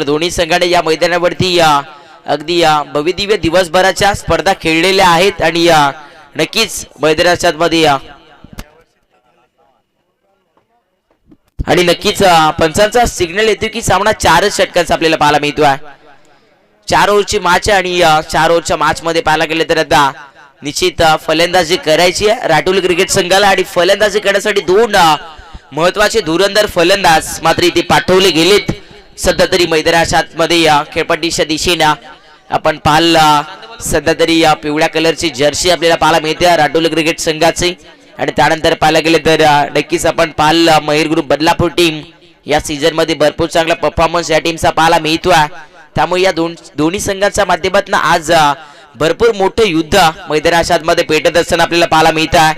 दोन्ही संघाने या मैदानावरती अगदी भव्यदिव्य दिवसभराच्या स्पर्धा खेळलेल्या आहेत आणि नक्कीच मैदानाच्या मध्ये आणि नक्कीच पंचांचा सिग्नल येतो की सामना 4 षटकांचा आपल्याला पाहायला मिळतो आहे। 4 ओव्हरची मॅच आणि 4 ओव्हरच्या मॅच मध्ये पाहायला गेले तर आता निश्चित फलंदाजी करायची आहे राटोली क्रिकेट संघाला आणि फलंदाजी करण्यासाठी 2 महत्वाचे धुरंधर फलंदाज मात्र इथे पाठवले गेलेत। सध्या तरी मैदानाच्या मध्ये खेळपट्टीच्या दिशेने आपण पाहिलं सध्या तरी पिवळ्या कलरची जर्सी आपल्याला पाहायला मिळते राटोली क्रिकेट संघाची आणि त्यानंतर पाहायला गेले तर नक्कीच आपण पाहिलं मयूर ग्रुप बदलापूर टीम या सीझन मध्ये भरपूर चांगला परफॉर्मन्स या टीमचा पाहायला मिळतो आहे। त्यामुळे या दोन्ही संघांच्या माध्यमातून आज भरपूर मोठे युद्ध मैदानाच्या मध्ये पेटत असताना आपल्याला पाहायला मिळत आहे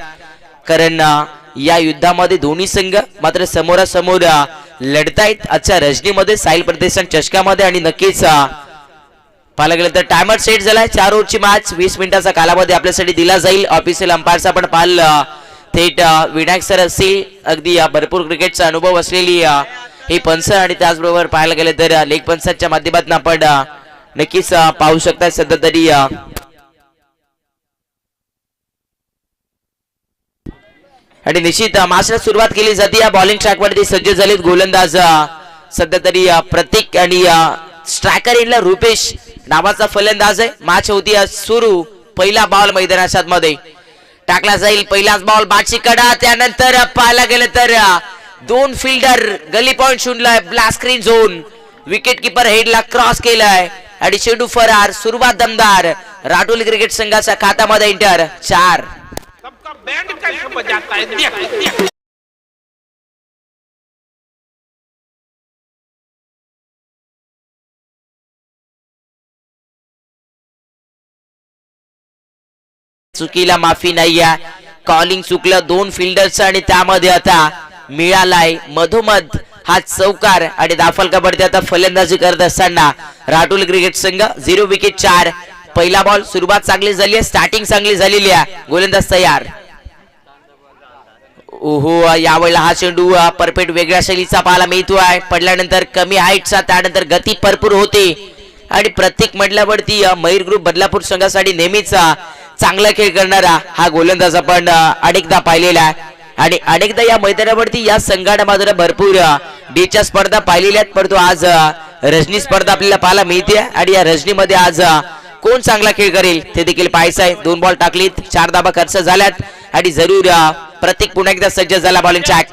कारण या युद्धामध्ये दोन्ही संघ मात्र समोरासमोर लढतायत। आजच्या रजनीमध्ये साहिल प्रदर्शन चषकामध्ये आणि नक्कीच पाहायला गेलं तर टायमर सेट झालाय। 4 ओव्हरची मॅच 20 मिनिटाचा कालावधी आपल्यासाठी दिला जाईल। ऑफिशियल अंपायरचा पण पाहिलं थेट विनायक सर असतील अगदी भरपूर क्रिकेटचा अनुभव असलेली ही पंच आणि त्याचबरोबर पाहायला गेले तर लेग पंचांच्या माध्यमातून आपण नक्कीच पाहू शकता सध्या तरी आणि निश्चित मॅचला सुरुवात केली जाते। या बॉलिंग ट्रॅक वरती सज्ज झालेत गोलंदाज सध्या तरी प्रतीक आणि स्ट्रायकर इनला रुपेश नावाचा फलंदाज आहे। मॅच होती सुरू पहिला बॉल मैदानाच्या मध्ये टाकला जाईल। पहिलाच बॉल बाची कडा त्यानंतर पाहायला गेलं तर 2 फिल्डर गली पॉइंट शून्य blast screen zone wicket keeper हेडला क्रॉस केलाय आणि चेंडू फरार। सुरुवात दमदार राटोली क्रिकेट संघाच्या खात्यामध्ये इंटर 4 सबका बैंड कैसे बजाता है देख चुकीला माफी नाही आहे। कॉलिंग चुकलं 2 फिल्डर्स आणि त्यामध्ये आता मिळालाय मधोमध हा चौकार आणि दाफलकावरती आता फलंदाजी करत असताना राटोली क्रिकेट संघ 0 विकेट 4। पहिला बॉल सुरुवात चांगली झाली आहे स्टार्टिंग चांगली झालेली आहे गोलंदाज तयार। ओहो यावेळेला हा चेंडू परफेक्ट वेगळ्या शैलीचा पाहायला मिळतो आहे पडल्यानंतर कमी हाईटचा त्यानंतर गती भरपूर होते आणि प्रत्येक म्हटल्यावरती मयूर ग्रुप बदलापूर संघासाठी नेहमीच चांगला खेळ करणारा हा गोलंदाज आपण अनेकदा पाहिलेला आहे आणि अनेकदा या मैदानावरती या संघाने मात्र भरपूर डीच्या स्पर्धा पाहिलेल्या आहेत परंतु आज रजनी स्पर्धा आपल्याला पाहायला मिळते आणि या रजनीमध्ये आज कोण चांगला खेळ करेल ते देखील पाहायचं आहे। 2 बॉल टाकलीत 4 धाबा खर्च झाल्यात आणि जरूर प्रत्येक पुन्हा एकदा सज्ज झाला बॉलिंग ट्रॅक।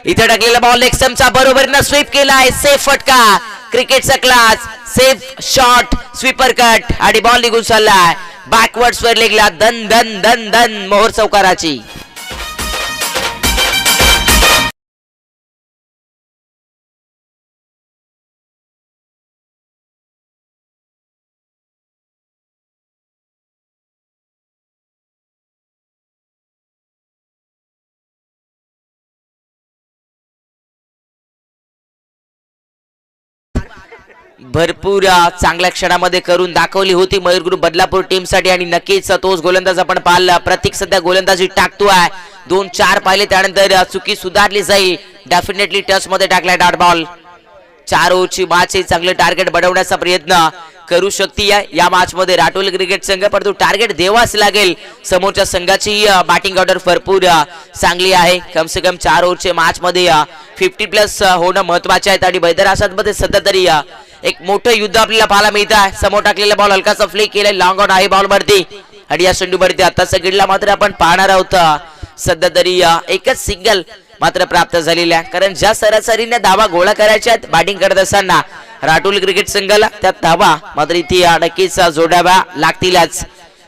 इथे टाकलेला बॉल एक्समचा बरोबरीने स्वीप केलाय सेफ फटका क्रिकेटचा class safe shot sweeper cut आणि बॉल निघून चाललाय बॅकवर्ड्स वर लेगला दन दन दन दन मोहर चौकाराची। भरपूर चांगल्या क्षणामध्ये करून दाखवली होती मयूर ग्रुप बदलापूर टीम साठी आणि नक्कीच तोच गोलंदाज आपण पाहिला प्रतीक सध्या गोलंदाजी टाकतोय 2-4 पाहिले त्यानंतर चुकी सुधारली जाईल डेफिनेटली टच मध्ये टाकलाय डॉट बॉल। 4 ओव्हरची मॅच चांगले टार्गेट बनवण्याचा प्रयत्न करू शकते या मॅच मध्ये राटोली क्रिकेट संघ परंतु टार्गेट देवाच लागेल समोरच्या संघाची बॅटिंग ऑर्डर भरपूर चांगली आहे कम से कम 4 ओव्हरच्या मॅच मध्ये 50+ होणं महत्वाचे आहे आणि मैदानाच्या मध्ये सध्या तरी एक मोठं युद्ध आपल्याला पाहायला मिळत आहे। समोर टाकलेला बॉल हलकासा फ्लिक केलाय लॉंग ऑन आहे बॉल वरती आणि या चेंडूवरती आताचा गिडला मात्र आपण पाहणार आहोत सध्या तरी एकच सिंगल मात्र प्राप्त झालेल्या कारण ज्या सरासरीने धावा गोळा करायच्या बॅटिंग करत असताना राटोली क्रिकेट संघाला त्या धावा मात्र इथे नक्कीच जोडाव्या लागतीलच।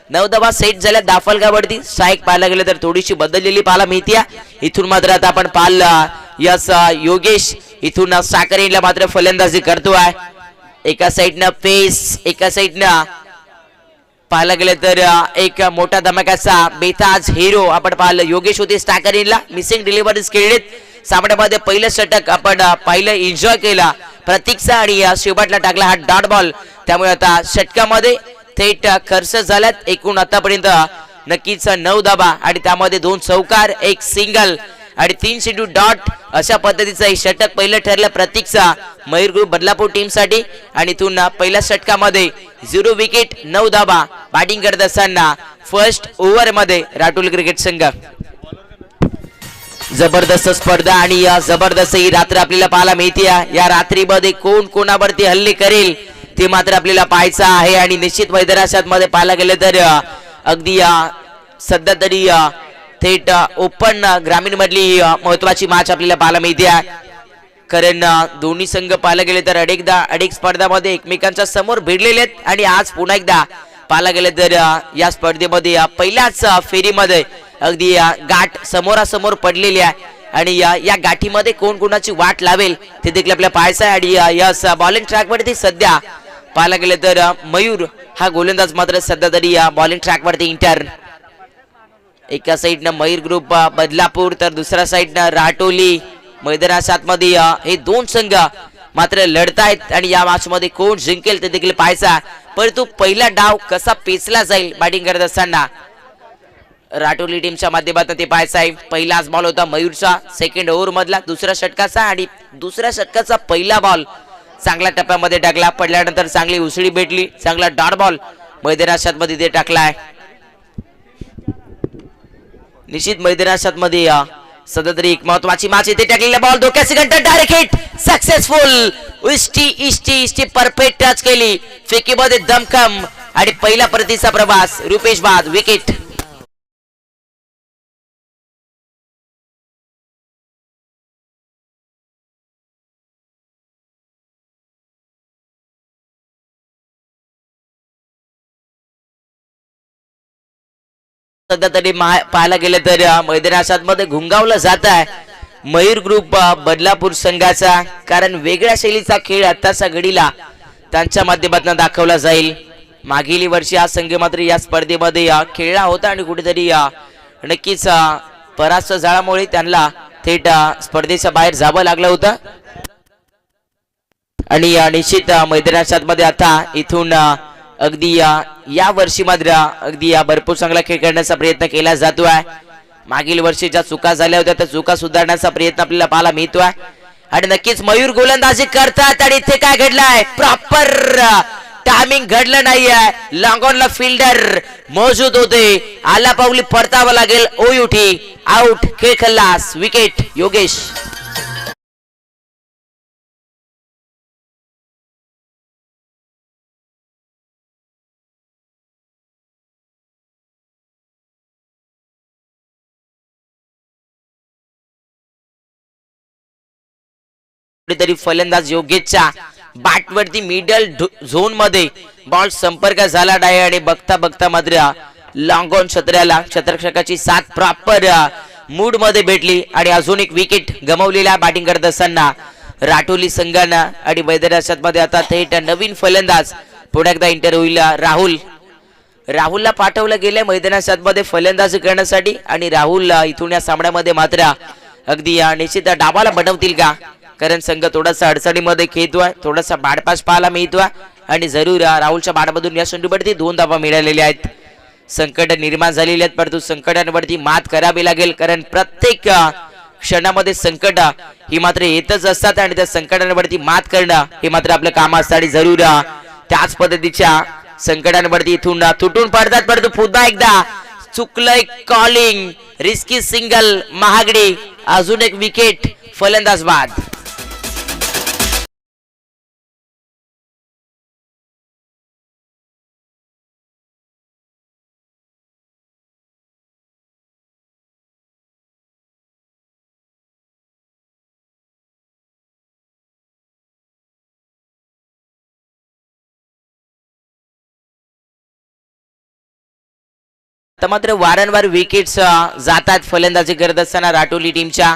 9 धावा सेट झाल्या दाफलगावरती स्ट्राईक पाहायला गेले तर थोडीशी बदललेली पाहायला मिळते। इथून मात्र आता आपण पाहिलं यस योगेश इथून साकरेला मात्र फलंदाजी करतोय एका साइडनं पेस एका साइडनं पाहायला गेले तर एक मोठा धमाक्याचा बेताज हिरो आपण पाहिलं योगेश होते स्टाकरिनला मिसिंग डिलिव्हरीज केलेत सामन्यामध्ये पहिलं षटक आपण पाहिलं एन्जॉय केला प्रतीकचा आणि शेवटला टाकला हा डॉट बॉल त्यामुळे आता षटकामध्ये थेट खर्च झाल्यात एकूण आतापर्यंत नक्कीच 9 धावा आणि त्यामध्ये 2 चौकार 1 सिंगल आणि 3 चेंडू डॉट अशा पद्धतीचं हे षटक पहिलं ठरलं प्रतीकचा मयूर ग्रुप बदलापूर टीम साठी आणि इथून पहिल्या षटकामध्ये 0 विकेट 9 धावा बॅटिंग करत असताना फर्स्ट ओव्हर मध्ये राटोली क्रिकेट संघ। जबरदस्त स्पर्धा आणि या जबरदस्त ही रात्र आपल्याला पाहायला मिळते। या रात्रीमध्ये कोण कोणावरती हल्ले करेल ते मात्र आपल्याला पाहायचं आहे आणि निश्चित मैदानात मध्ये पाहायला गेले तर अगदी सध्या तरी थेट ओपन ग्रामीण मधली महत्वाची मॅच आपल्याला पाहायला मिळते कारण दोन्ही संघ पाहायला गेले तर अनेक स्पर्धामध्ये एकमेकांच्या समोर भिडलेले आहेत आणि आज पुन्हा एकदा पाहायला गेले तर या स्पर्धेमध्ये पहिल्याच फेरीमध्ये अगदी गाठ समोरासमोर पडलेली आहे आणि या गाठीमध्ये कोण कोणाची वाट लावेल ते देखील आपल्याला पाहायचं आहे आणि या बॉलिंग ट्रॅक वरती सध्या पाहायला गेले तर मयूर हा गोलंदाज मात्र सध्या तरी या बॉलिंग ट्रॅक वरती इंटर। एका साइडनं मयूर ग्रुप बदलापूर तर दुसऱ्या साइडनं राटोली मैदानात मध्ये हे दोन संघ मात्र लढतायत आणि या मॅच मध्ये कोण जिंकेल ते देखील पाहायचा परंतु पहिला डाव कसा पेचला जाईल बॅटिंग करत असताना राटोली टीमच्या माध्यमातून ते पाहायचं आहे। पहिलाच बॉल होता मयूरचा सेकंड ओव्हर मधला दुसऱ्या षटकाचा आणि दुसऱ्या षटकाचा पहिला बॉल चांगल्या टप्प्यामध्ये टाकला पडल्यानंतर चांगली उसळी भेटली चांगला डॉट बॉल मैदानात मध्ये ते टाकलाय। निश्चित मैदानात मध्ये सध्या तरी एक महत्वाची मॅच इथे टाकलेला बॉल धोक्या सेकंड डायरेक्ट हिट सक्सेसफुल इष्टी परफेक्ट टच केली फेकीमध्ये दमखम आणि पहिला परतीचा प्रवास रुपेश बाद विकेट। सध्या तरी पाहायला गेलं तर मैदानात मध्ये घुंगावलं जात आहे मयूर ग्रुप बदलापूर संघाचा कारण वेगळ्या शैलीचा खेळ आताच्या घडीला त्यांच्या माध्यमातून दाखवला जाईल। मागील वर्षी हा संघ मात्र या स्पर्धेमध्ये खेळला होता आणि कुठेतरी नक्कीच परास्त झाल्यामुळे त्यांना थेट स्पर्धेच्या बाहेर जावं लागलं होतं आणि निश्चित मैदानात मध्ये आता इथून अगदी या वर्षी मात्र अगदी भरपूर चांगला खेळ करण्याचा प्रयत्न केला जातो आहे। मागील वर्षी ज्या चुका झाल्या होत्या त्या चुका सुधारण्याचा प्रयत्न आपल्याला पाहायला मिळतोय आणि नक्कीच मयूर गोलंदाजी करतात आणि इथे काय घडलंय प्रॉपर टायमिंग घडलं नाहीये लॉंग ऑनला फिल्डर मौजूद होते आला पावली परतावं लागेल ओयुठी आउट खेळ खल्लास विकेट योगेश। तरी फलंदाज योगेशच्या बॅटवरती मिडल झोन मध्ये बॉल संपर्क झाला नाही आणि बघता बघता मात्र लॉंग ऑन क्षेत्ररक्षकाची साथ प्रॉपर मूड मध्ये भेटली आणि अजून एक विकेट गमावलेला बॅटिंग करत असताना राटोली संघानं आणि मैदानात मध्ये आता थेट नवीन फलंदाज पुन्हा एकदा इंटर होईल राहुलला पाठवलं गेलं मैदानात मध्ये फलंदाजी करण्यासाठी आणि राहुल इथून या सामन्यामध्ये मात्र अगदी निश्चित डाबाला बनवतील का कारण संघ थोडासा अडचणीमध्ये खेळतोय थोडासा बाडपास पाहायला मिळतोय आणि जरूर राहुलच्या बाडमधून या चेंडूवरती 2 धावा मिळालेल्या आहेत। संकट निर्माण झालेले आहेत परंतु संकटांवरती मात करावी लागेल कारण प्रत्येक क्षणामध्ये संकट ही मात्र येतच असतात आणि त्या संकटांवरती मात करणं हे मात्र आपलं काम असतं आणि जरूर त्याच पद्धतीच्या संकटांवरती इथून तुटून पडतात परंतु पुन्हा एकदा चुकलंय कॉलिंग रिस्की सिंगल महागडी अजून एक विकेट फलंदाज बाद। मात्र वारंवार विकेट्स जातात फलंदाजी करत असताना राटोली टीमच्या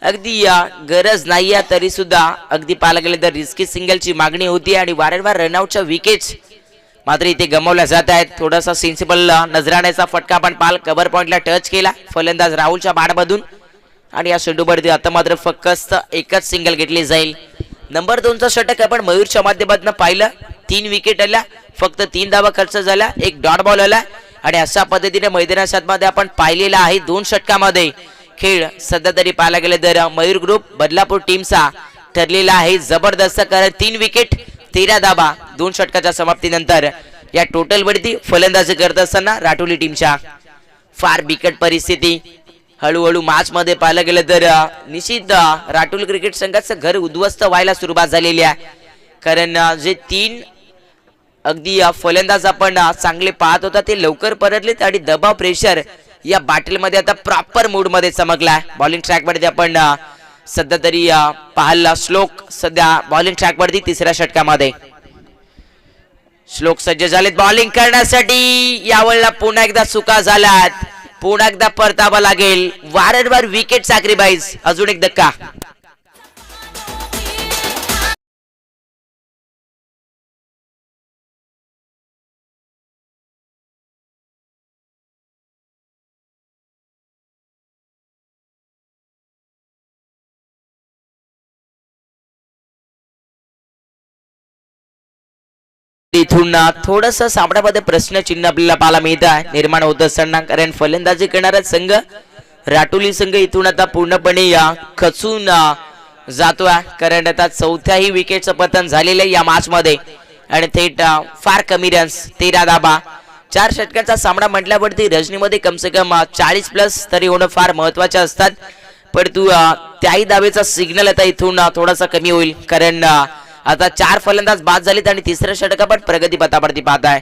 अगदी गरज नाहीये तरी सुद्धा अगदी पाहायला गेले तर रिस्की सिंगलची मागणी होती आणि वारंवार रनआउटच्या विकेट्स मात्र इथे गमावल्या जात आहेत। थोडासा सेन्सिबल नजराण्याचा फटका पण पाल कव्हर पॉइंटला टच केला फलंदाज राहुलच्या बॅटमधून आणि या चेंडूवरती आता मात्र फक्त एकच सिंगल घेतली जाईल। नंबर 2चा षटक आपण मयूरच्या माध्यमातून पाहिलं 3 विकेट आल्या फक्त 3 धावा खर्च झाला एक डॉट बॉल आला आणि अशा पद्धतीने मैदानात मध्ये आपण पाहिलेला आहे 2 षटकामध्ये खेळ सध्या तरी पाहायला गेले तर मयूर ग्रुप बदलापूर टीमचा ठरलेला आहे जबरदस्त, कारण 3 विकेट 13 धाबा 2 षटकाच्या समाप्तीनंतर या टोटल वरती फलंदाजी करत असताना राटोली टीमच्या फार बिकट परिस्थिती. हळूहळू मॅच मध्ये पाहायला गेलं तर निश्चित राटोली क्रिकेट संघाचं घर उद्ध्वस्त व्हायला सुरुवात झालेली आहे, कारण जे 3 अगदी फलंदाज आपण चांगले पाहत होता ते लवकर परतलेत आणि दबाव प्रेशर या बाटल मध्ये आता प्रॉपर मूड मध्ये चमकलाय. बॉलिंग ट्रॅक वरती आपण सध्या तरी पाहायला श्लोक सध्या बॉलिंग ट्रॅक वरती 3ऱ्या षटकामध्ये. श्लोक सज्ज झालेत बॉलिंग करण्यासाठी. यावेळेला पुन्हा एकदा चुका झाल्यात, पुन्हा एकदा परतावा लागेल. वारंवार विकेट सॅक्रिफाईस, अजून एक धक्का. इथून थोडस सामन्यामध्ये प्रश्नचिन्ह आपल्याला पाहायला मिळत आहे निर्माण होत असताना, कारण फलंदाजी करणारा संघ राटोली संघ इथून आता पूर्णपणे खचून जातोय, कारण आता 4थ्याही विकेटचं पतन झालेलं आहे या मॅच मध्ये आणि थेट फार कमी रन्स 13 धाबा. 4 षटकांचा सामना म्हटल्यावरती रजनीमध्ये कम से कम 40+ तरी होणं फार महत्वाचे असतात, परंतु त्याही धावेचा सिग्नल आता इथून थोडासा कमी होईल, कारण आता 4 फलंदाज बाद झालेत आणि 3ऱ्या षटका पण प्रगती पथावरती पाहत आहे.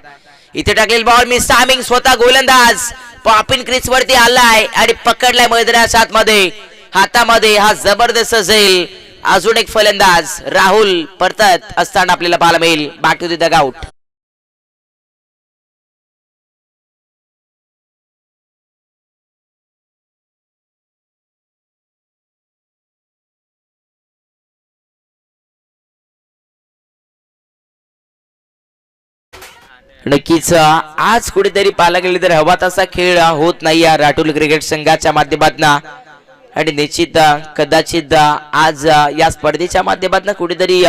इथे टाकलेला बॉल मिस टायमिंग, स्वतः गोलंदाज पॉपिन क्रीज वरती आलाय आणि पकडलाय मैदानाच्या आतमध्ये हातामध्ये. हा जबरदस्त जाईल. अजून एक फलंदाज राहुल परतत असताना आपल्याला पाहायला मिळेल. Back to the dugout. नक्कीच आज कुठेतरी पाहायला गेले तर हवा तसा खेळ होत नाही या राटोली क्रिकेट संघाच्या माध्यमातून, आणि निश्चित कदाचित आज या स्पर्धेच्या माध्यमातून कुठेतरी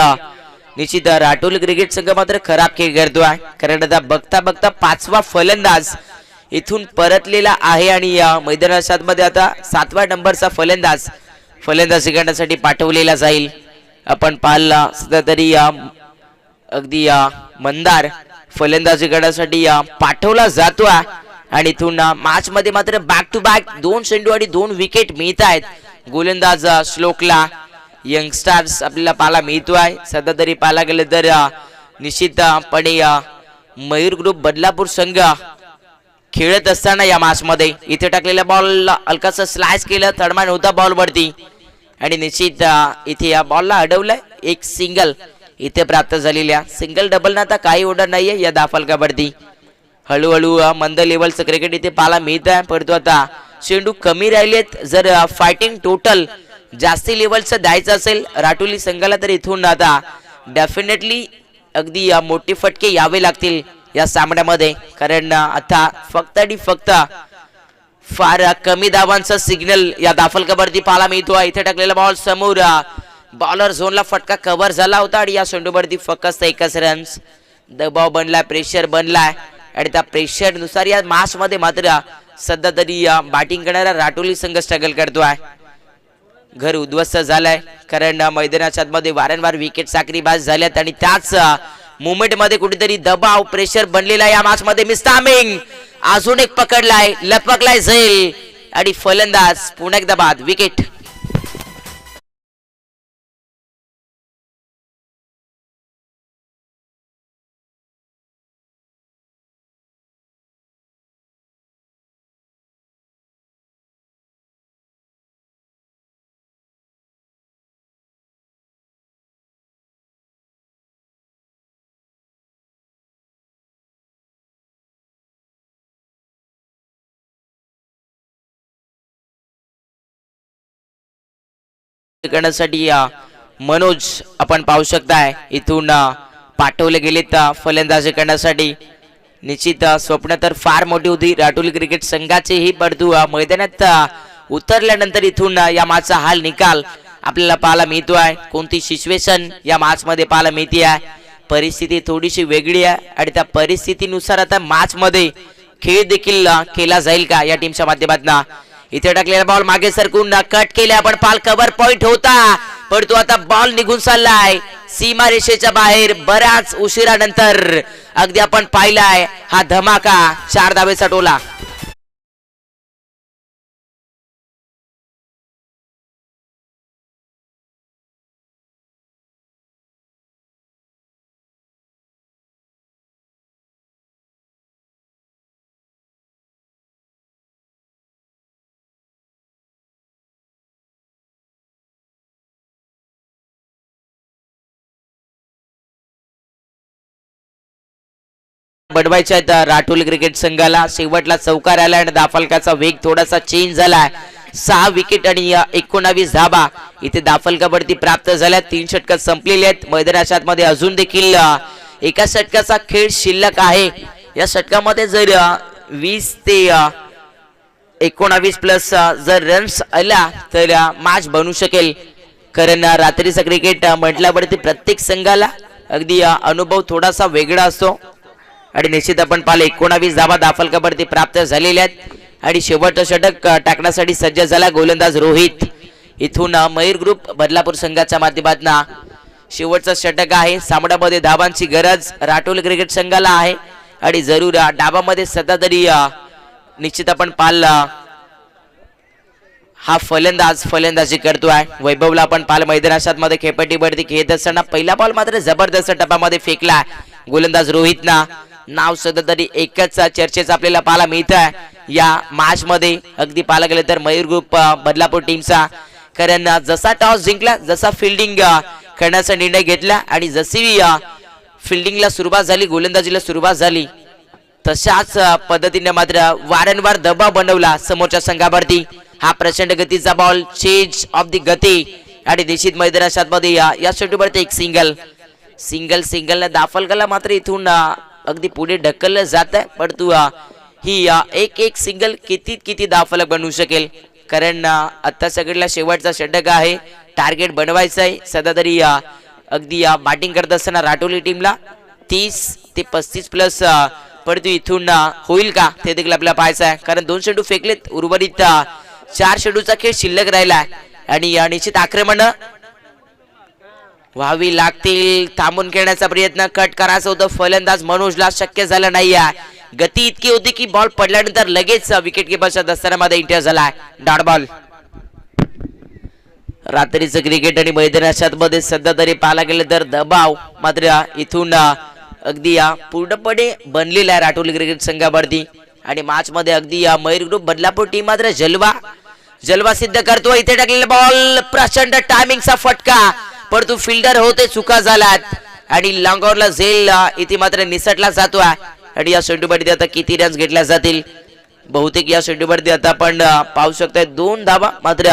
निश्चित राटोली क्रिकेट संघ मात्र खराब खेळ करतोय, कारण आता बघता बघता 5वा फलंदाज इथून परतलेला आहे आणि मैदानाच्या मध्ये आता 7व्या नंबरचा फलंदाज फलंदाजी करण्यासाठी पाठवलेला जाईल. आपण पाहिला सध्या तरी अगदी मंदार फलंदाजी करण्यासाठी पाठवला जातो आणि इथून मॅच मध्ये मात्र बॅक टू बॅक 2 चेंडू आणि 2 विकेट मिळत आहेत गोलंदाज श्लोकला. यंगस्टार्स आपल्याला पाहायला मिळतोय. सध्या तरी पाहायला गेलं तर निश्चितपणे मयूर ग्रुप बदलापूर संघ खेळत असताना या मॅच मध्ये इथे टाकलेल्या बॉल हलकासा स्लॅश केलं, थर्डमॅन होता बॉल वरती आणि निश्चित इथे या बॉलला अडवलंय. एक सिंगल इथे प्राप्त झालेल्या, सिंगल डबल ना आता काही ऑर्डर नाहीये या दाफलकावरती. हळूहळू मंद लेवलचं क्रिकेट इथे पाहायला मिळत आहे, परंतु आता चेंडू कमी राहिलेत. जर फायटिंग टोटल जास्ती लेवलचं द्यायचं असेल राटोली संघाला तर इथून आता डेफिनेटली अगदी मोठे फटके यावे लागतील या सामन्यामध्ये, कारण आता फक्त आणि फक्त फार कमी धावांचा सिग्नल या दाफलकावरती पाहायला मिळतो. इथे टाकलेला बॉल समोर बॉलर झोनला फटका कव्हर झाला होता आणि या चेंडूवरती फक्त 1च रन्स. दबाव बनलाय, प्रेशर बनलाय आणि त्या प्रेशर नुसार या मॅच मध्ये मात्र सध्या तरी बॅटिंग करणारा राटोली संघ स्ट्रगल करतोय. घर उद्ध्वस्त झालाय, कारण मैदानाच्या मध्ये वारंवार विकेट सॅक्रिफाईस झाल्यात आणि त्याच मुवमेंट मध्ये कुठेतरी दबाव प्रेशर बनलेला या मॅच मध्ये. मिस टायमिंग, अजून एक पकडलाय, लपकलाय झैल आणि फलंदाज पुन्हा एकदा बाद. विकेट. करण्यासाठी मनोज आपण पाहू शकताय इथून पाठवले गेलेत फलंदाजी करण्यासाठी. निश्चित स्वप्न तर फार मोठी होती राटोली क्रिकेट संघाचे ही, परंतु मैदानात उतरल्यानंतर इथून या मॅचचा हाल निकाल आपल्याला पाहायला मिळतोय. कोणती सिच्युएशन या मॅच मध्ये पाहायला मिळते आहे, परिस्थिती थोडीशी वेगळी आहे आणि त्या परिस्थितीनुसार आता मॅच मध्ये खेळ देखील केला जाईल का या टीमच्या माध्यमातून. इथे टाकलेला बॉल मागे सरकून कट केल्या, पण पाल कव्हर पॉइंट होता, पण तो आता बॉल निघून चाललाय सीमा रेषेच्या बाहेर बऱ्याच उशिरानंतर. अगदी आपण पाहिलाय हा धमाका 4 धावेचा टोला. बनवायच्या आहेत राठोली क्रिकेट संघाला. शेवटला चौकार आला आणि दाफलकाचा वेग थोडासा चेंज झालाय. 6 विकेट आणि 19 धाबा इथे दाफलकावरती प्राप्त झाल्या. 3 षटक संपलेली आहेत. मैदानाच्या मध्ये अजून देखील एका षटकाचा खेळ शिल्लक आहे. या षटकामध्ये जर 20 ते 19 प्लस जर रन्स आला तर मॅच बनू शकेल. कारण रात्रीचा क्रिकेट म्हटल्यावरती प्रत्येक संघाला अगदी अनुभव थोडासा वेगळा असतो आणि निश्चित आपण पाहिलं 19 धावा दाफलकावरती प्राप्त झालेल्या आहेत. आणि शेवटचं षटक टाकण्यासाठी सज्ज झाला गोलंदाज रोहित. इथून मयूर ग्रुप बदलापूर संघाच्या माध्यमातून शेवटचं षटक आहे. सामन्यामध्ये धावांची गरज राठोली क्रिकेट संघाला आहे आणि जरूर डावामध्ये सध्या तरी निश्चित आपण पाहिलं हा फलंदाजी करतोय. वैभवला आपण पाल मैदानाच्या मध्ये खेळपट्टीवरती खेळत असताना पहिला बॉल मात्र जबरदस्त टप्प्यामध्ये फेकला गोलंदाज रोहितना. नाव सध्या तरी एकच चर्चेचा आपल्याला पाहायला मिळत आहे या मॅच मध्ये. अगदी पाहायला गेलं तर मयूर ग्रुप बदलापूर टीमचा, कारण जसा टॉस जिंकला, जसा फिल्डिंग करण्याचा निर्णय घेतला आणि जशी फिल्डिंगला सुरुवात झाली, गोलंदाजीला सुरुवात झाली, तशाच पद्धतीने मात्र वारंवार दबाव बनवला समोरच्या संघावरती. हा प्रचंड गतीचा बॉल, चेंज ऑफ द गती आणि निश्चित मैदानाच्या मध्ये या षटकावरती एक सिंगल दाफलकाला मात्र इथून अगदी पुढे ढकललं जात आहे. पण तू ही एक सिंगल किती दाफलक बनवू शकेल, कारण आता सगळ्याला शेवटचा षटक आहे. टार्गेट बनवायचं आहे सध्या तरी. अगदी बॅटिंग करत असताना राठोली टीमला 30 ते 35 प्लस पण तू इथून होईल का ते देखील आपल्याला पाहायचं आहे. कारण 2 चेंडू फेकलेत, उर्वरित 4 चेंडूचा खेळ शिल्लक राहिला आणि निश्चित आक्रमण व्हावी लागतील. थांबून खेळण्याचा प्रयत्न, कट करायचा होतं फलंदाज मनोजला, शक्य झालं नाही. गती इतकी होती की बॉल पडल्यानंतर लगेच विकेट किपरच्या दस्तानामध्ये इंटर झाला. Dot ball. रात्रीचं क्रिकेट आणि मैदानाच्या मध्ये सध्या तरी पाहायला गेलं तर दबाव मात्र इथून अगदी पूर्णपणे बनलेला आहे राठोली क्रिकेट संघावरती. आणि मॅच मध्ये अगदी मयूर ग्रुप बदलापूर टीम मात्र जलवा सिद्ध करतो. इथे टाकलेला बॉल, प्रचंड टायमिंगचा फटका, पण तू फिल्डर होते चुका झालात आणि लॉंगॉनला झेल इथे मात्र निसटला जातोय. आणि या षटकामध्ये आता किती रन्स घेतल्या जातील, बहुतेक या षटकामध्ये आता आपण पाहू शकतोय 2 धावा मात्र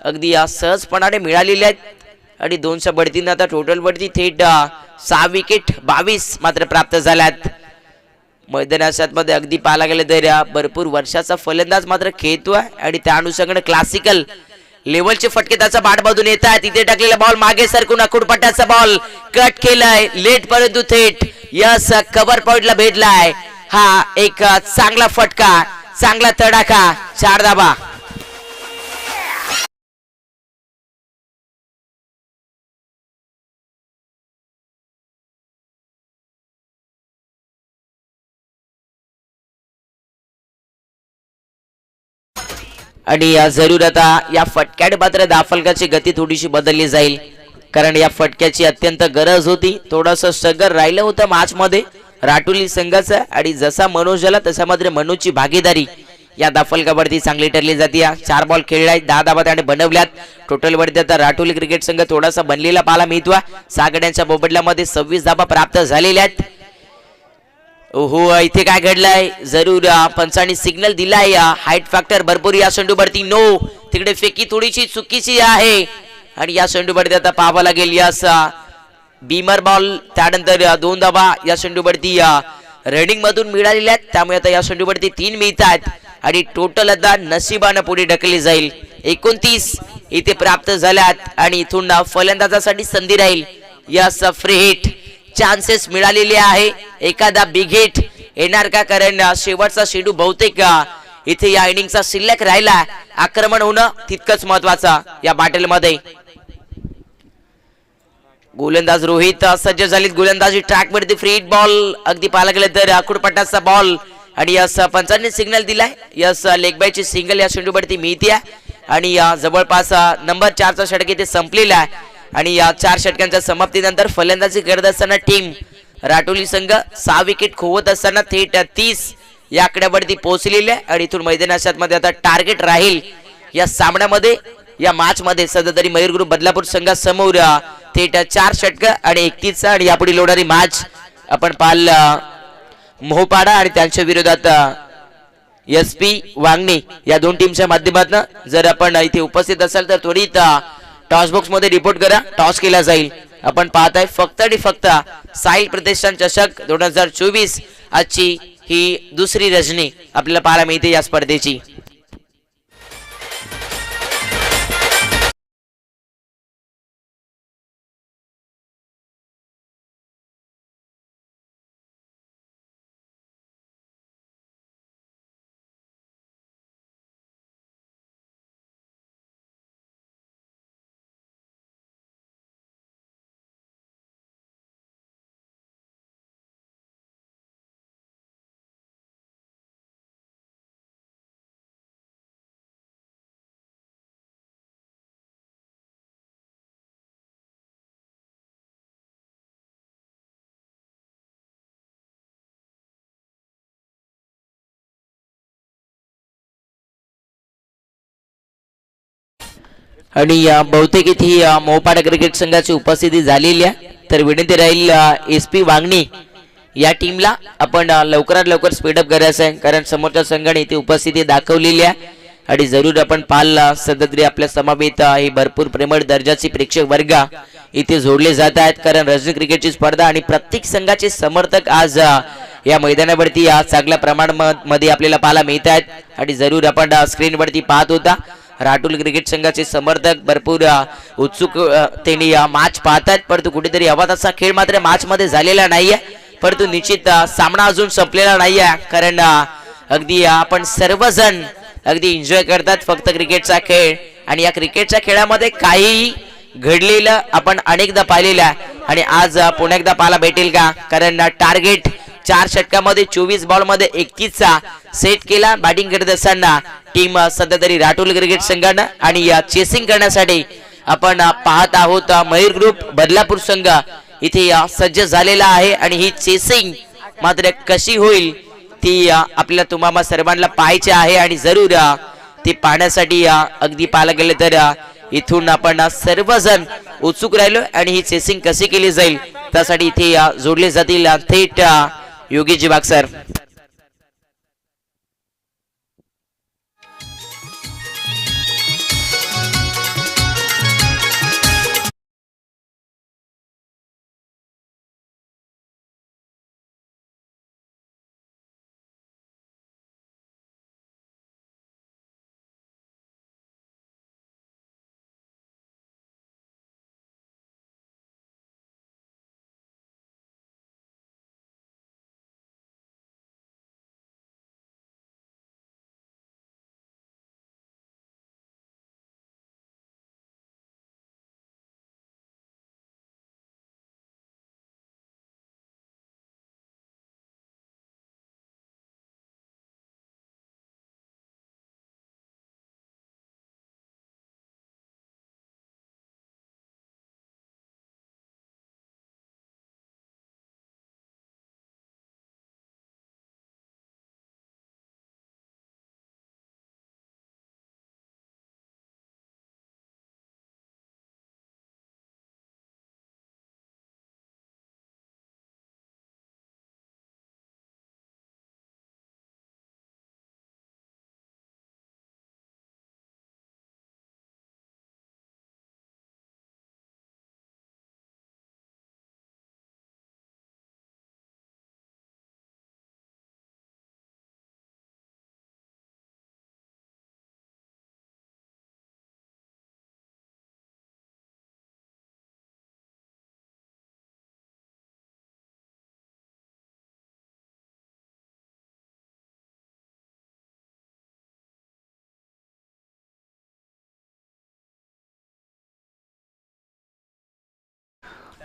अगदी सहजपणाने मिळालेल्या आहेत. आणि 2च्या बढतीने आता टोटल वरती थेट 6 विकेट 22 मात्र प्राप्त झाल्यात. मैदानाच्या मध्ये अगदी पाहायला गेलं तर भरपूर वर्षाचा फलंदाज मात्र खेळतोय आणि त्या अनुषंगाने क्लासिकल लेवलचे फटके त्याचा बाट बांधून येत आहेत. तिथे टाकलेला बॉल मागे सरकून अकुडपट्ट्याचा बॉल कट केलाय लेट, परंतु थेट यस कव्हर पॉइंटला भेटलाय. हा एक चांगला फटका, चांगला तडाखा, 4 धाबा. आणि जरूर आता या फटक्याने मात्र दाफलकाची गती थोडीशी बदलली जाईल, कारण या फटक्याची अत्यंत गरज होती. थोडंसं स्ट्रगल राहिलं होतं मॅच मध्ये राठोली संघाचं आणि जसा मनोज झाला तसा मात्र मनोजची भागीदारी या दाफलकावरती चांगली ठरली जाते. 4 बॉल खेळलाय, 10 धावा त्याने बनवल्यात. टोटल वरती आता राठोली क्रिकेट संघ थोडासा बनलेला पाहायला मिळतोय. 6 गड्यांच्या बोबडल्यामध्ये 26 धावा प्राप्त झालेल्या आहेत. ओहो, इथे काय घडलंय, जरूर पंचांनी सिग्नल दिलाय. हाईट फॅक्टर भरपूर या षटकावरती नो, तिकडे फेकी थोडीशी चुकीची आहे आणि या षटकावरती आता पाहावं लागेल यस बीमर बॉल. त्यानंतर 2 धावा या षटकावरती रनिंग मधून मिळालेल्या आहेत, त्यामुळे आता या षटकावरती 3 मिळतात आणि टोटल आता नशिबाने पुढे ढकलली जाईल. 29 इथे प्राप्त झाल्यात आणि इथून फलंदाजासाठी संधी राहील. यस फ्री हिट चान्सेस मिळालेले आहे. एखादा बिग हिट येणार का, कारण शेवटचा शेडू बहुतेक इथे या इनिंगचा शिल्लक राहिला. आक्रमण होणं तितकंच महत्वाचं या बॅटलमध्ये. गोलंदाज रोहित सज्ज झालीत. गोलंदाजी ट्रॅक वरती फ्री हिट बॉल अगदी पाहायला गेलं तर आखुडपट्टाचा बॉल आणि यस पंचांनी सिग्नल दिलाय. यस लेग बायची सिंगल या चेंडूवरती मिळते आणि जवळपास नंबर 4चा षटक इथे संपलेला आहे. आणि या 4 षटकांच्या समाप्तीनंतर फलंदाजी करत असताना टीम राटोली संघ 6 विकेट खोवत असताना थेट 30 या आकड्यावरती पोहोचलेले आहे. आणि इथून मैदानाच्या मध्ये आता टार्गेट राहील या सामन्यामध्ये या मॅच मध्ये सध्या तरी मयूर ग्रुप बदलापूर संघासमोर थेट 4 षटक आणि 31 आणि यापुढे होणारी मॅच आपण पाहिल मोहपाडा आणि त्यांच्या विरोधात SP वांगणी या दोन टीमच्या माध्यमातून. जर आपण इथे उपस्थित असाल तर त्वरित टॉस बॉक्स मध्ये रिपोर्ट करा. टॉस केला जाईल. आपण पाहत आहे फक्त आणि फक्त साहिल प्रतिष्ठान चषक 2024 आजची ही दुसरी रजनी आपल्याला पाहायला मिळते या स्पर्धेची. आणि बहुतेक इथे मोहपाडा क्रिकेट संघाची उपस्थिती झालेली आहे. तर विनंती राहील SP वांगणी या टीमला आपण लवकरात लवकर स्पीडअप करायचं आहे, कारण समोरच्या संघाने इथे उपस्थिती दाखवलेली आहे. आणि जरूर आपण पाहिलं सध्या तरी आपल्या समवेत ही भरपूर प्रेमळ दर्जाची प्रेक्षक वर्ग इथे जोडले जात आहेत, कारण रणजी क्रिकेटची स्पर्धा आणि प्रत्येक संघाचे समर्थक आज या मैदानावरती चांगल्या प्रमाणामध्ये आपल्याला पाहायला मिळत आहेत. आणि जरूर आपण स्क्रीनवरती पाहत होता राटोल क्रिकेट संघाचे समर्थक भरपूर उत्सुक त्यांनी मॅच पाहतात. परंतु कुठेतरी हवा तसा खेळ मात्र मॅच मध्ये झालेला नाहीये. परंतु निश्चित सामना अजून संपलेला नाहीये, कारण अगदी आपण सर्वजण अगदी एन्जॉय करतात फक्त क्रिकेटचा खेळ. आणि या क्रिकेटच्या खेळामध्ये काही घडलेलं आपण अनेकदा पाहिलेलं आहे आणि आज पुन्हा एकदा पाहायला भेटेल का, कारण टार्गेट 4 षटकामध्ये 24 बॉल मध्ये 31चा सेट केला बॅटिंग करत असताना टीम सध्या तरी राटोल क्रिकेट संघानं. आणि या चेसिंग करण्यासाठी आपण पाहत आहोत मयूर ग्रुप बदलापूर संघ इथे सज्ज झालेला आहे. आणि ही चेसिंग मात्र कशी होईल ती आपल्याला तुम्हाला सर्वांना पाहायची आहे. आणि जरूर ती पाहण्यासाठी अगदी पाहायला गेले तर इथून आपण सर्वजण उत्सुक राहिलो. आणि ही चेसिंग कशी केली जाईल त्यासाठी इथे जोडले जातील थेट योगीजी बागसर.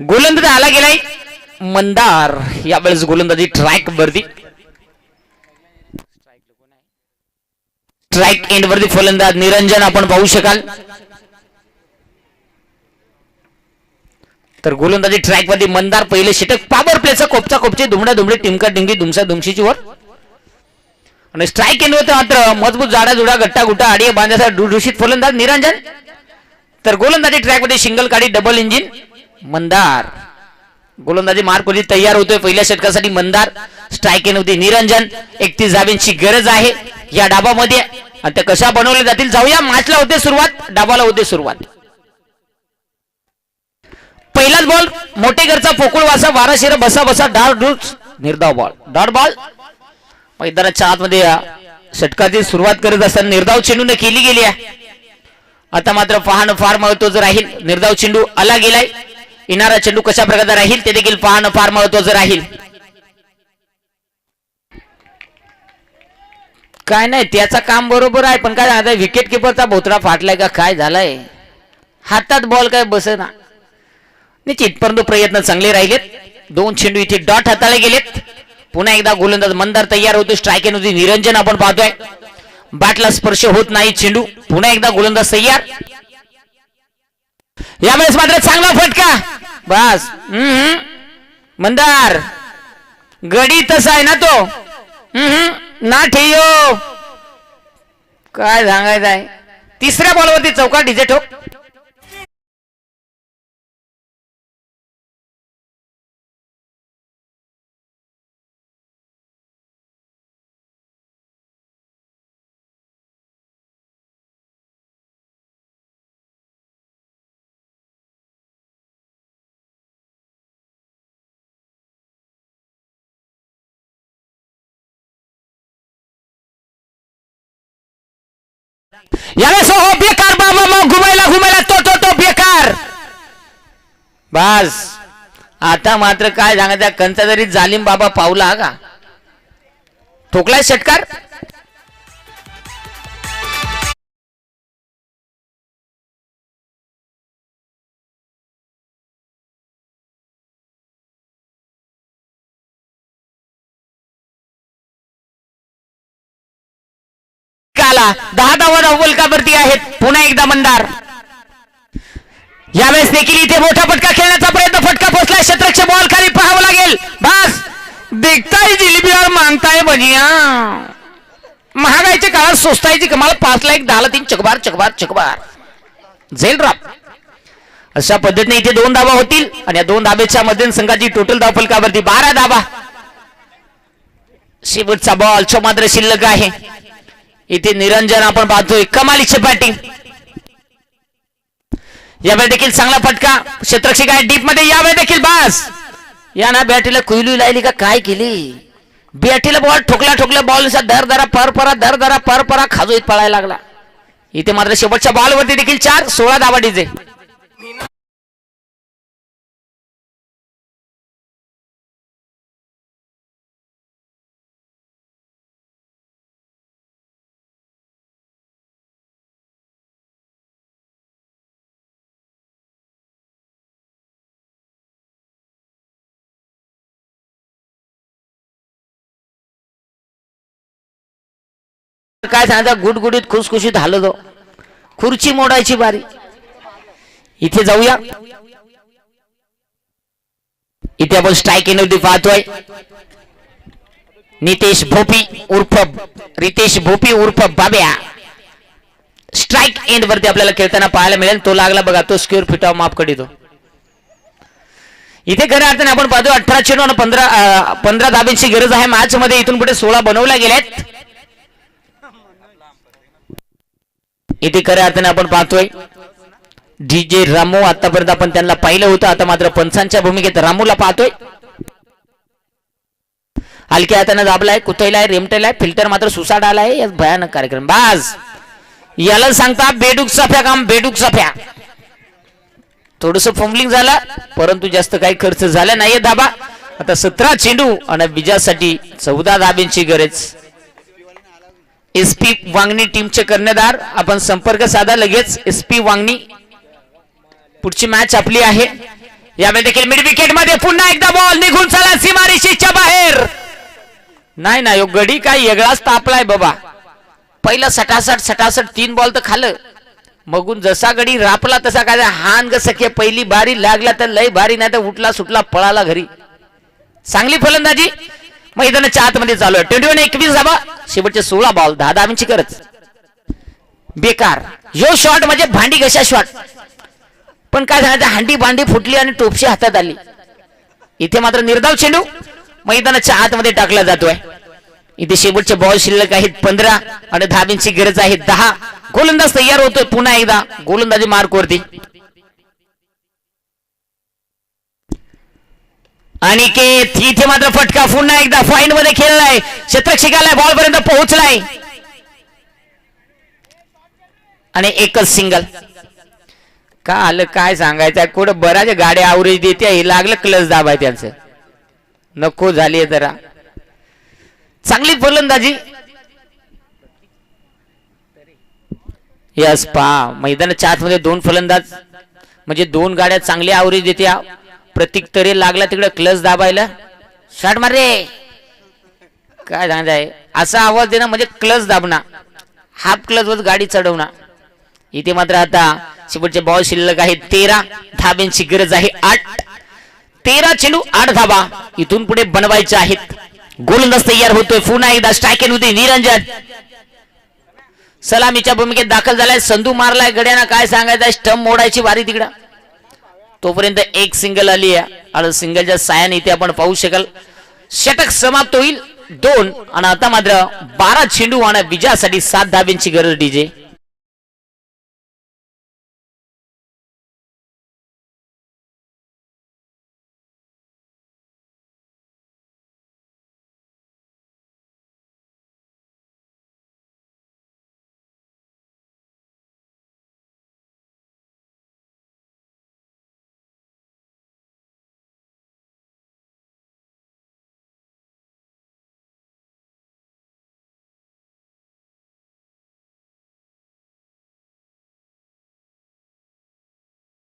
गोलंदाज आला गेलाय मंदार. यावेळेस गोलंदाजी ट्रॅक वरती, ट्रॅक एंड वरती फलंदाज निरंजन आपण पाहू शकाल. तर गोलंदाजी ट्रॅक वरती मंदार. पहिले षटक पॉवर प्लेचा कोपचा कोपचे दुमडा दुमडे टिमका टिमकी दुमसा दुमशीची वर. आणि स्ट्राईक एंड वरती मात्र मजबूत जाडा जुडा गट्टा गुट्टा आडिया बांधाचा दुषित फलंदाज निरंजन. तर गोलंदाजी ट्रॅक मध्ये सिंगल काढी डबल इंजिन मंदार. गोलंदाजी मार्कवरती तयार होतोय पहिल्या षटकासाठी मंदार. स्ट्राईक एंड होती निरंजन. 31 धाब्यांची गरज आहे या डाबामध्ये. आणि त्या कशा बनवल्या जातील जाऊया. मॅचला होते सुरुवात, डाबाला होते सुरुवात. पहिलाच बॉल मोठे घरचा पोकळ वासा वारा शिर बसा बसा डाळ डूच निर्धाव बॉल. डॉट बॉल मैदानाच्या आतमध्ये षटकाची सुरुवात करत असताना निर्धाव चेंडूने केली गेली आहे. आता मात्र पाहणं फार महत्वाचं राहील. निर्धाव चेंडू आला गेलाय. येणारा चेंडू कशा प्रकारे राहील ते देखील पाहणं फार महत्वाचं राहील. काय नाही त्याचं काम बरोबर आहे, पण काय आता विकेट किपरचा भोतडा फाटलाय का काय झालाय. हातात बॉल काय बसेना. निश्चित परंतु प्रयत्न चांगले राहिलेत. 2 चेंडू इथे डॉट हाताळले गेलेत. पुन्हा एकदा गोलंदाज मंदार तयार होतो. स्ट्राईक एंड होती निरंजन आपण पाहतोय. बॅटला स्पर्श होत नाही चेंडू. पुन्हा एकदा गोलंदाज तयार. यावेळेस मात्र चांगला फटका. बस मंदार गडी तसा आहे ना तो. ना ठेयो काय सांगायचं आहे. तिसऱ्या बॉलवरती चौका डीजे ठोक. यावेळेस हो बेकार बाबा मग घुमायला तो बेकार. बस आता मात्र काय सांगायचं. कंचा जरी जालिम बाबा पावला का ठोकलाय षटकार. आला 10 धावा धावलकावरती आहेत. पुन्हा एकदा मंदार. यावेळेस देखील इथे मोठा फटका खेळण्याचा प्रयत्न. फटका पोचला. शतरक्ष बॉल खाली पाहावं लागेल. बस देखताय जिलेबी और मागताय भजिया. महागाईच्या काळात स्वस्तायची कमाल. 5 ला 1 10 ला 3 चकबार चकबार चकबार झेल ड्रॉप. अशा पद्धतीने इथे 2 धावा होतील. आणि या 2 धाब्याच्या मध्ये संघाची टोटल धाव फलकावरती 12 धावा. शेवटचा बॉल मात्र शिल्लक आहे. इथे निरंजन आपण पाहतोय. कमालीची बॅटिंग. यावेळी देखील चांगला फटका. क्षेत्ररक्षक आहे डीप मध्ये. यावेळी देखील बस या ना बॅटीला कुईलू लायली का काय केली. बॅटीला बॉल ठोकला बॉल दर दरा पर परा खाजोईत पळायला लागला. इथे मात्र शेवटच्या बॉलवरती देखील 4 16 धावा डीजे. काय सांगायचं. गुडगुडीत खुसखुशीत हलतो. खुर्ची मोडायची बारी. इथे जाऊया. इथे आपण स्ट्राईक एनर्जी पाहतोय. नितेश भोपी उर्फ रितेश भोपी उर्फ बाब्या. स्ट्राईक एंड वरती आपल्याला खेळताना पाहायला मिळेल. तो लागला बघा. तो स्क्वेअर फीट माफ करीतो. इथे खऱ्या अर्थाने आपण पाहतो 18 चेंडू आणि 15 धाब्यांची गरज आहे मॅच मध्ये. इथून पुढे 16 बनवल्या गेल्यात. इथे खऱ्या अर्थाने आपण पाहतोय डीजे रामू. आतापर्यंत आपण त्यांना पाहिलं होतं. आता मात्र पंचांच्या भूमिकेत रामूला पाहतोय. हलक्या हाताने दाबलाय, कुथैलाय, रेमटेलाय, फिल्टर मात्र सुसाड आलाय. या भयानक कार्यक्रम. बाज याला सांगता बेडूक सफ्या काम. बेडूक सफ्या. थोडस फंबलिंग झालं परंतु जास्त काही खर्च झाला नाहीये. धाबा आता 17 चेंडू आणि विजयासाठी 14 धाब्यांची गरज. एसपी वांगणी टीमचे कर्णधार आपण संपर्क साधा लगेच. एसपी वांगणी पुढची मॅच आपली आहे. यावेळी देखील मिड विकेट मध्ये पुन्हा एकदा बॉल निघून चला सीमारेषेच्या बाहेर. नाही ना, यो गडी काय वेगळाच तापलाय बाबा. पहिला सटासट 3 बॉल तर खाल्लं, मगून जसा गडी रापला तसा काय हान ग सखे. पहिली बारी लागला तर लय भारी, नाही तर उठला सुटला पळाला घरी. चांगली फलंदाजी मैदानाच्या आतमध्ये चालू आहे. 21 धाबा, शेवटचे 16 बॉल, 10 धावांची गरज. बेकार यो शॉट म्हणजे भांडी घशा शॉट. पण काय सांगायचं, हांडी भांडी फुटली आणि टोपशी हातात आली. इथे मात्र निर्धाव चेंडू मैदानाच्या आतमध्ये टाकला जातोय. इथे शेवटचे बॉल शिल्लक आहेत 15 आणि धाब्यांची गरज आहे 10. गोलंदाज तयार होतोय पुन्हा एकदा गोलंदाजी मार्क वरती. आणि इथे मात्र फटका पुन्हा एकदा फाईन मध्ये खेळलाय. शतरक्षकाला बॉल पर्यंत पोहोचलाय आणि एकच सिंगल. का आलं काय सांगायचं, कुठं बऱ्याच गाड्या आवरेज देते, हे लागलं क्लच दाबाय त्यांचं. नको झाली जरा. चांगली फलंदाजी. यस पा मैदानाच्या आतमध्ये 2 फलंदाज म्हणजे 2 गाड्या चांगल्या आवरेज देते. प्रतीक तरी लागला तिकडे क्लच दाबायला. शॉट मार रे. काय सांगायचं, असा आवाज देणं म्हणजे क्लच दाबणं, हाफ क्लच वर गाडी चढवणं. इथे मात्र आता शेवटचे बॉल शिल्लक आहे 13, धाब्यांची गरज आहे 8. 13 चेंडू 8 धाबा इथून पुढे बनवायचे आहेत. गोलंदाज तयार होतोय पुन्हा एकदा. स्ट्राईक होते निरंजन, सलामीच्या भूमिकेत दाखल झालाय. संधू मारलाय गड्याना, काय सांगायचं, स्टंप मोडायची वारी तिकडं. तोपर्यंत एक सिंगल आली आहे आणि सिंगलच्या सायाने इथे आपण पाहू शकाल षटक समाप्त होईल 2. आणि आता मात्र 12 चेंडू आणि विजयासाठी 7 धाब्यांची गरज. डीजे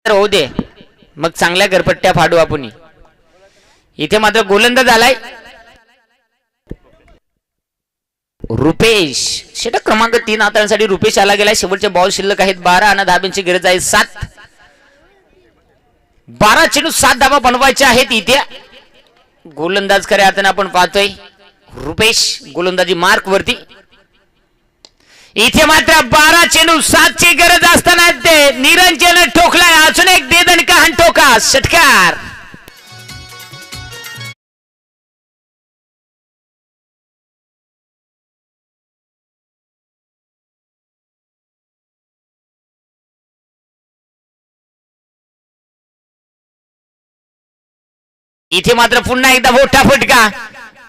होऊ दे, मग चांगल्या गरपट्ट्या फाडू आपण. इथे मात्र गोलंदाज आलाय रुपेश. षटक क्रमांक 3 हाताळण्यासाठी रुपेश आला गेलाय. शेवटचे बॉल शिल्लक आहेत 12 आणि धाब्यांची गरज आहे 7. 12 चेंडू 7 धाबा बनवायचे आहेत. इथे गोलंदाज खऱ्या अर्थाने आपण पाहतोय रुपेश गोलंदाजी मार्क वरती. इथे मात्र 12 चेंडू 7 ची गरज असताना ते निरंजन ठोकलाय. अजून एक देदणका हा ठोका षटकार. इथे मात्र पुन्हा एकदा मोठा फटका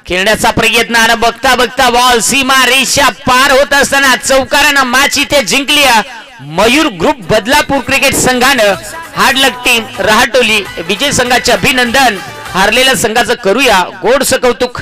खेळण्याचा प्रयत्न आणि बघता बघता बॉल सीमा रेषा पार होत असताना चौकारानं मॅच इथे जिंकली. मयूर ग्रुप बदलापूर क्रिकेट संघानं हार्डलक टीम रहाटोली विजय संघाचे अभिनंदन. हारलेल्या संघाचं करूया गोडसं कौतुक.